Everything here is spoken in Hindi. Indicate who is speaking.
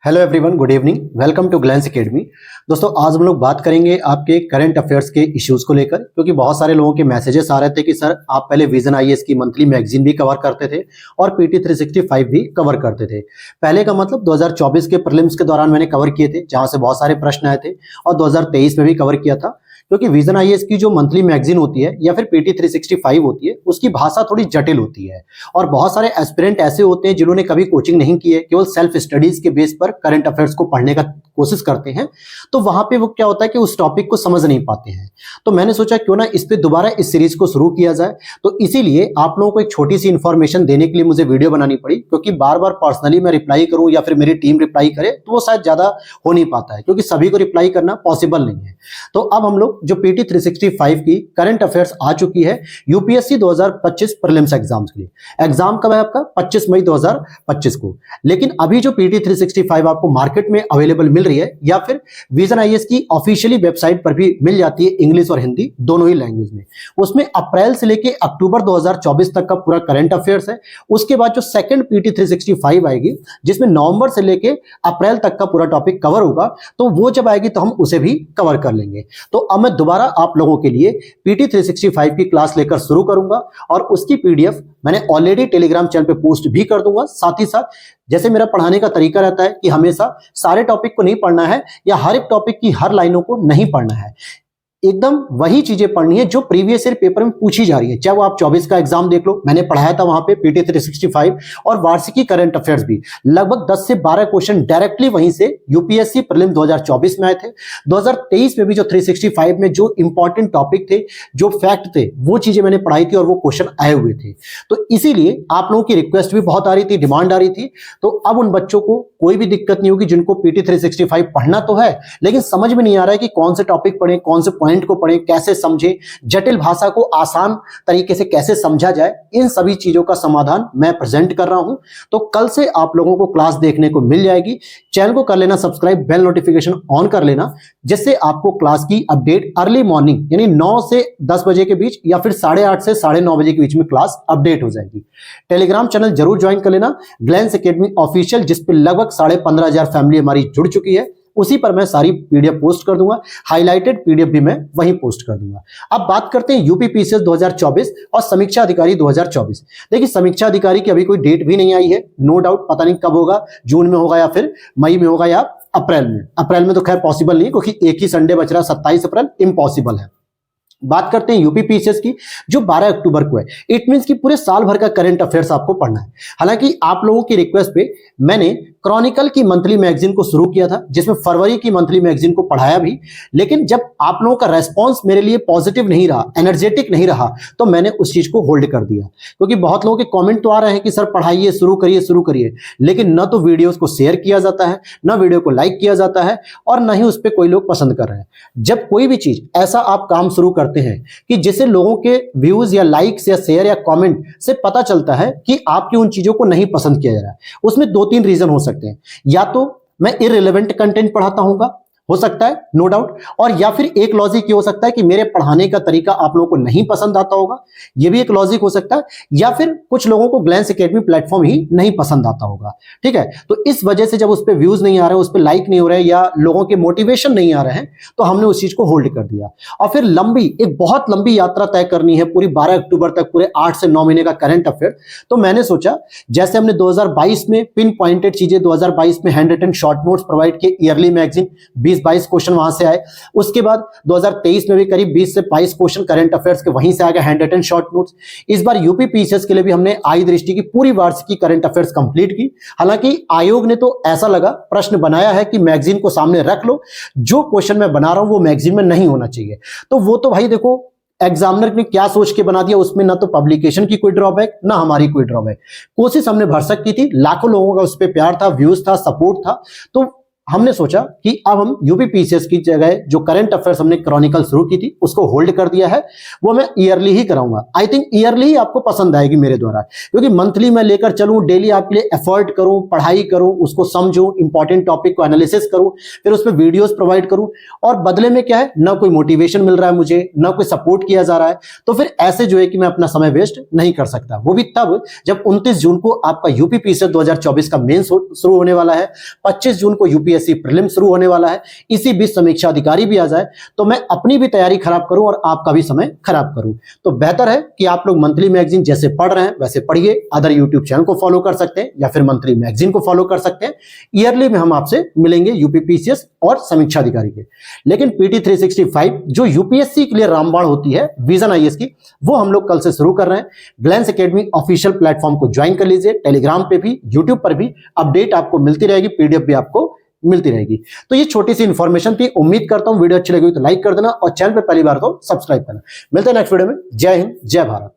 Speaker 1: Hello everyone, good evening, welcome to Glance Academy. दोस्तों, आज हम लोग बात करेंगे आपके करंट अफेयर्स के इश्यूज को लेकर, क्योंकि बहुत सारे लोगों के मैसेजेस आ रहे थे कि सर आप पहले विजन आईएएस की मंथली मैगजीन भी कवर करते थे और पीटी 365 भी कवर करते थे। पहले का मतलब 2024 के प्रीलिम्स के दौरान मैंने कवर किए थे, जहां से बहुत सारे प्रश्न आए थे, और 2023 में भी कवर किया था। क्योंकि विजन आईएएस की जो मंथली मैगजीन होती है या फिर पीटी 365 होती है, उसकी भाषा थोड़ी जटिल होती है और बहुत सारे एस्पिरेंट ऐसे होते हैं जिन्होंने कभी कोचिंग नहीं की है, केवल सेल्फ स्टडीज के बेस पर करंट अफेयर्स को पढ़ने का कोशिश करते हैं। तो वहां पे वो क्या होता है कि उस टॉपिक को समझ नहीं पाते हैं। तो मैंने सोचा क्यों ना इस पे दोबारा इस सीरीज को शुरू किया जाए। तो इसीलिए आप लोगों को एक छोटी सी इंफॉर्मेशन देने के लिए मुझे वीडियो बनानी पड़ी, क्योंकि बार बार पर्सनली मैं रिप्लाई करूं या फिर मेरी टीम रिप्लाई करे तो वो शायद ज्यादा हो नहीं पाता है, क्योंकि सभी को रिप्लाई करना पॉसिबल नहीं है। तो अब हम लोग जो पीटी 365 की करंट अफेयर्स आ चुकी है यूपीएससी 2025 प्रीलिम्स एग्जाम्स के लिए। एग्जाम कब है आपका? 25 मई 2025 को। लेकिन अभी जो पीटी 365 आपको मार्केट में अवेलेबल मिल रही है या फिर विजन आईएएस की ऑफिशियली वेबसाइट पर भी मिल जाती है, इंग्लिश और हिंदी दोनों ही लैंग्वेज में, उसमें अप्रैल से लेके अक्टूबर 2024 तक का पूरा करंट अफेयर्स है। उसके बाद जो सेकंड पीटी 365 आएगी, जिसमें नवंबर से लेके अप्रैल तक का पूरा टॉपिक कवर होगा, तो वो जब आएगी तो हम उसे भी कवर कर लेंगे। तो अब मैं दोबारा आप लोगों के लिए पीटी 365 की क्लास लेकर शुरू करूंगा और उसकी पीडीएफ मैंने ऑलरेडी टेलीग्राम चैनल पे पोस्ट भी कर दूंगा। साथ ही साथ जैसे मेरा पढ़ाने का तरीका रहता है कि हमेशा सारे टॉपिक को नहीं पढ़ना है या हर एक टॉपिक की हर लाइनों को नहीं पढ़ना है, एकदम वही चीजें पढ़नी है जो प्रीवियस ईयर पेपर में पूछी जा रही है। चाहे वो आप 24 का एग्जाम देख लो, मैंने पढ़ाया था वहां पे पीटी 365, और वार्षिकी करंट अफेयर्स भी लगभग 10 से 12 क्वेश्चन डायरेक्टली वहीं से यूपीएससी प्रीलिम 2024 में आए थे। 2023 में भी जो 365 में जो इंपॉर्टेंट टॉपिक थे, जो फैक्ट थे, वो चीजें मैंने पढ़ाई थी और वो क्वेश्चन आए हुए थे। तो इसीलिए आप लोगों की रिक्वेस्ट भी बहुत आ रही थी, डिमांड आ रही थी। तो अब उन बच्चों को कोई भी दिक्कत नहीं होगी जिनको पीटी 365 पढ़ना तो है, लेकिन समझ में नहीं आ रहा है कि कौन से टॉपिक पढ़े, कौन से पॉइंट को पढ़ें, कैसे समझे, जटिल भाषा को आसान तरीके से कैसे समझा जाए, इन सभी चीजों का समाधान मैं प्रेजेंट कर रहा हूं। तो कल से आप लोगों को क्लास देखने को मिल जाएगी। चैनल को कर लेना सब्सक्राइब, बेल नोटिफिकेशन ऑन कर लेना, जिससे आपको क्लास की अपडेट अर्ली मॉर्निंग यानी 9 से 10 बजे के बीच या फिर 8:30 से 9:30 बजे के बीच में क्लास अपडेट हो जाएगी। टेलीग्राम चैनल जरूर ज्वाइन कर लेना, ग्लैंस एकेडमी ऑफिशियल, जिस पे लगभग 15,500 फैमिली हमारी जुड़ चुकी है। उसी पर मैं सारी पीडीएफ पोस्ट कर दूंगा, हाईलाइटेड पीडीएफ भी मैं वहीं पोस्ट कर दूंगा। अब बात करते हैं यूपी पीसीएस 2024 और समीक्षा अधिकारी 2024। देखिए, समीक्षा अधिकारी की अभी कोई डेट भी नहीं आई है, नो डाउट पता नहीं कब होगा, जून में होगा या फिर मई में होगा या अप्रैल में। अप्रैल में तो खैर पॉसिबल नहीं, क्योंकि एक ही संडे बच रहा, 27 अप्रैल इम्पॉसिबल है। बात करते हैं यूपी पीसीएस की, जो 12 अक्टूबर को है। इट मींस कि पूरे साल भर का करंट अफेयर्स आपको पढ़ना है। हालांकि आप लोगों की रिक्वेस्ट पे मैंने क्रॉनिकल की मंथली मैगजीन को शुरू किया था, जिसमें फरवरी की मंथली मैगजीन को पढ़ाया भी, लेकिन जब आप लोगों का रेस्पॉन्स मेरे लिए पॉजिटिव नहीं रहा, एनर्जेटिक नहीं रहा, तो मैंने उस चीज को होल्ड कर दिया। क्योंकि बहुत लोगों के कॉमेंट तो आ रहे हैं कि सर पढ़ाइए, शुरू करिए, लेकिन न तो वीडियोस को शेयर किया जाता है, न वीडियो को लाइक किया जाता है, और न ही उस पर कोई लोग पसंद कर रहे हैं। जब कोई भी चीज ऐसा आप काम शुरू करते हैं कि जिससे लोगों के व्यूज या लाइक्स या शेयर या कमेंट से पता चलता है कि आपकी उन चीजों को नहीं पसंद किया जा रहा है, उसमें 2-3 रीजन हो सकते हैं। या तो मैं इररिलेवेंट कंटेंट पढ़ाता हूंगा, हो सकता है, नो डाउट, और या फिर एक लॉजिक ये हो सकता है कि मेरे पढ़ाने का तरीका आप लोगों को नहीं पसंद आता होगा, ये भी एक लॉजिक हो सकता है। या फिर कुछ लोगों को ग्लैंस एकेडमी प्लेटफॉर्म ही नहीं पसंद आता होगा, ठीक है। तो इस वजह से जब उस पर व्यूज नहीं आ रहे, उस पर लाइक नहीं हो रहे या लोगों के मोटिवेशन नहीं आ रहे हैं, तो हमने उस चीज को होल्ड कर दिया। और फिर एक बहुत लंबी यात्रा तय करनी है, पूरी 12 अक्टूबर तक, पूरे 8 से 9 महीने का करंट अफेयर। तो मैंने सोचा, जैसे हमने 2022 में पिन पॉइंटेड चीजें, 2022 में handwritten short notes provide किए, ईयरली मैगजीन 20-22 क्वेश्चन वहां से आए। उसके बाद 2023 में भी करीब 20 से 22 क्वेश्चन करंट अफेयर्स के वहीं से आ गए, हैंड रिटन शॉर्ट नोट्स। इस बार यूपी पीसीएस के लिए भी हमने आई दृष्टि की पूरी वार्षिकी करंट अफेयर्स कंप्लीट की। हालांकि आयोग ने तो ऐसा लगा प्रश्न बनाया है कि मैगजीन को सामने रख लो, जो क्वेश्चन मैं बना रहा हूं वो मैगजीन में नहीं होना चाहिए। तो वो तो भाई देखो, एग्जामिनर ने क्या सोच के बना दिया, उसमें ना तो पब्लिकेशन की कोई ड्रॉबैक, ना हमारी कोई ड्रॉबैक। कोशिश हमने भरसक की थी, लाखों लोगों का उस पर प्यार था, व्यूज था, सपोर्ट था, तो हमने सोचा कि अब हम यूपीपीसीएस की जगह जो करंट अफेयर्स हमने क्रॉनिकल शुरू की थी उसको होल्ड कर दिया है, वो मैं ईयरली ही कराऊंगा। आई थिंक ईयरली ही आपको पसंद आएगी मेरे द्वारा, क्योंकि मंथली मैं लेकर चलूं, डेली आपके लिए एफर्ट करूं, पढ़ाई करूं, उसको समझूं, इंपॉर्टेंट टॉपिक को एनालिसिस करूं, फिर उसमें वीडियोस प्रोवाइड करूं, और बदले में क्या है, ना कोई मोटिवेशन मिल रहा है मुझे, ना कोई सपोर्ट किया जा रहा है। तो फिर ऐसे जो है कि मैं अपना समय वेस्ट नहीं कर सकता, वो भी तब जब 29 जून को आपका यूपीपीसीएस 2024 का मेंस शुरू होने वाला है, 25 जून को यूपीएससी प्रीलिम शुरू होने वाला है, इसी बीच समीक्षा अधिकारी भी आ जाए, तो मैं अपनी भी तैयारी खराब करूं और आपका भी समय खराब करूं। तो बेहतर है कि आप लोग मंथली मैगजीन जैसे पढ़ रहे हैं वैसे पढ़िए, अदर यूट्यूब चैनल को फॉलो कर सकते हैं या फिर मंथली मैगजीन को फॉलो कर सकते हैं। ईयरली में हम आपसे मिलेंगे यूपीपीसीएस और समीक्षा अधिकारी के। लेकिन पीटी 365 जो यूपीएससी के लिए रामबाण होती है विजन आईएएस की, वो हम लोग कल से शुरू कर रहे हैं। ग्लैंस एकेडमी ऑफिशियल प्लेटफॉर्म को ज्वाइन कर लीजिए, टेलीग्राम पे भी, यूट्यूब पर भी अपडेट आपको मिलती रहेगी, पीडीएफ भी आपको मिलती रहेगी। तो ये छोटी सी इंफॉर्मेशन थी, उम्मीद करता हूं वीडियो अच्छी लगी तो लाइक कर देना और चैनल पे पहली बार तो सब्सक्राइब करना। मिलते हैं नेक्स्ट वीडियो में। जय हिंद, जय भारत।